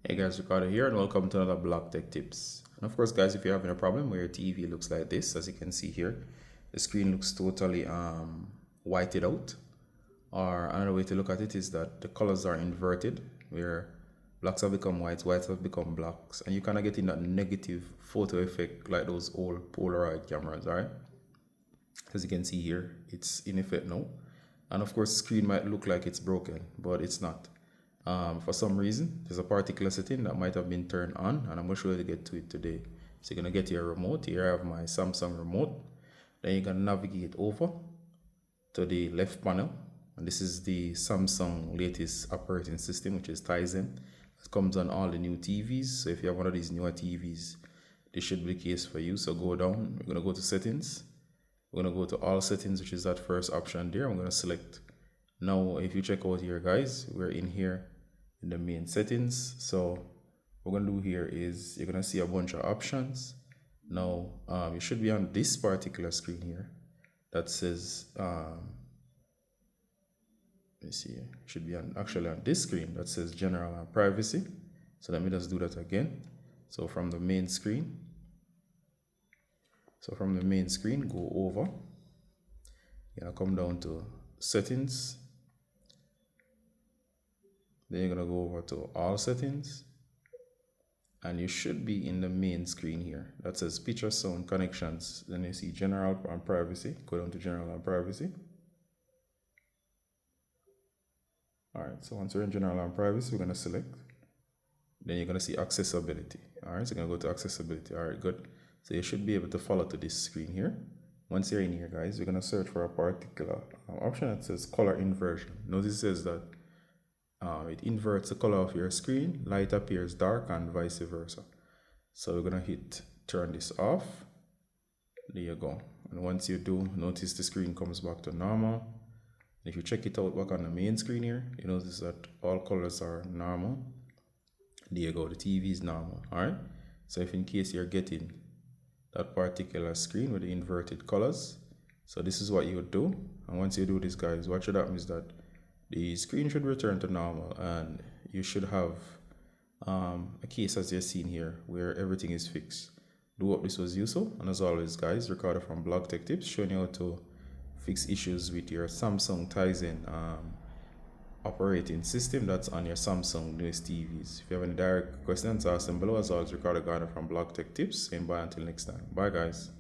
Hey guys, Ricardo here and welcome to another Blog Tech Tips. And of course guys, if you're having a problem where your TV looks like this, as you can see here, the screen looks totally whited out. Or another way to look at it is that the colors are inverted, where blacks have become whites, whites have become blacks, and you kind of get in that negative photo effect like those old Polaroid cameras, alright? As you can see here, it's in effect now. And of course, the screen might look like it's broken, but it's not. For some reason, there's a particular setting that might have been turned on, and I'm going to show you to get to it today. So you're going to get your remote. Here I have my Samsung remote. Then you're going to navigate over to the left panel. And this is the Samsung latest operating system, which is Tizen. It comes on all the new TVs. So if you have one of these newer TVs, this should be the case for you. So go down. We're going to go to settings. We're going to go to all settings, which is that first option there. I'm going to select. Now, if you check out here, guys, we're in here in the main settings. So what we're going to do here is you're going to see a bunch of options. Now, you should be on this particular screen here that says, let me see, it should be actually on this screen that says general and privacy. So let me just do that again. So from the main screen, go over. You're going to come down to settings. Then you're going to go over to all settings. And you should be in the main screen here. That says picture, sound, connections. Then you see general and privacy. Go down to general and privacy. Alright, so once we're in general and privacy, we're going to select. Then you're going to see accessibility. Alright, so you're going to go to accessibility. Alright, good. So you should be able to follow to this screen here. Once you're in here, guys, you're going to search for a particular option that says color inversion. Notice it says that it inverts the color of your screen, light appears dark, and vice versa. So we're going to hit turn this off. There you go. And once you do, notice the screen comes back to normal. And if you check it out back on the main screen here, you notice that all colors are normal. There you go, the TV is normal. Alright, so if in case you're getting that particular screen with the inverted colors, so this is what you would do. And once you do this, guys, what should happen is that the screen should return to normal, and you should have a case as you're seeing here where everything is fixed. Do hope this was useful, and as always, guys, Ricardo from Blog Tech Tips, showing you how to fix issues with your Samsung Tizen operating system that's on your Samsung newest TVs. If you have any direct questions, ask them below. As always, Ricardo Garner from Blog Tech Tips, and bye until next time. Bye, guys.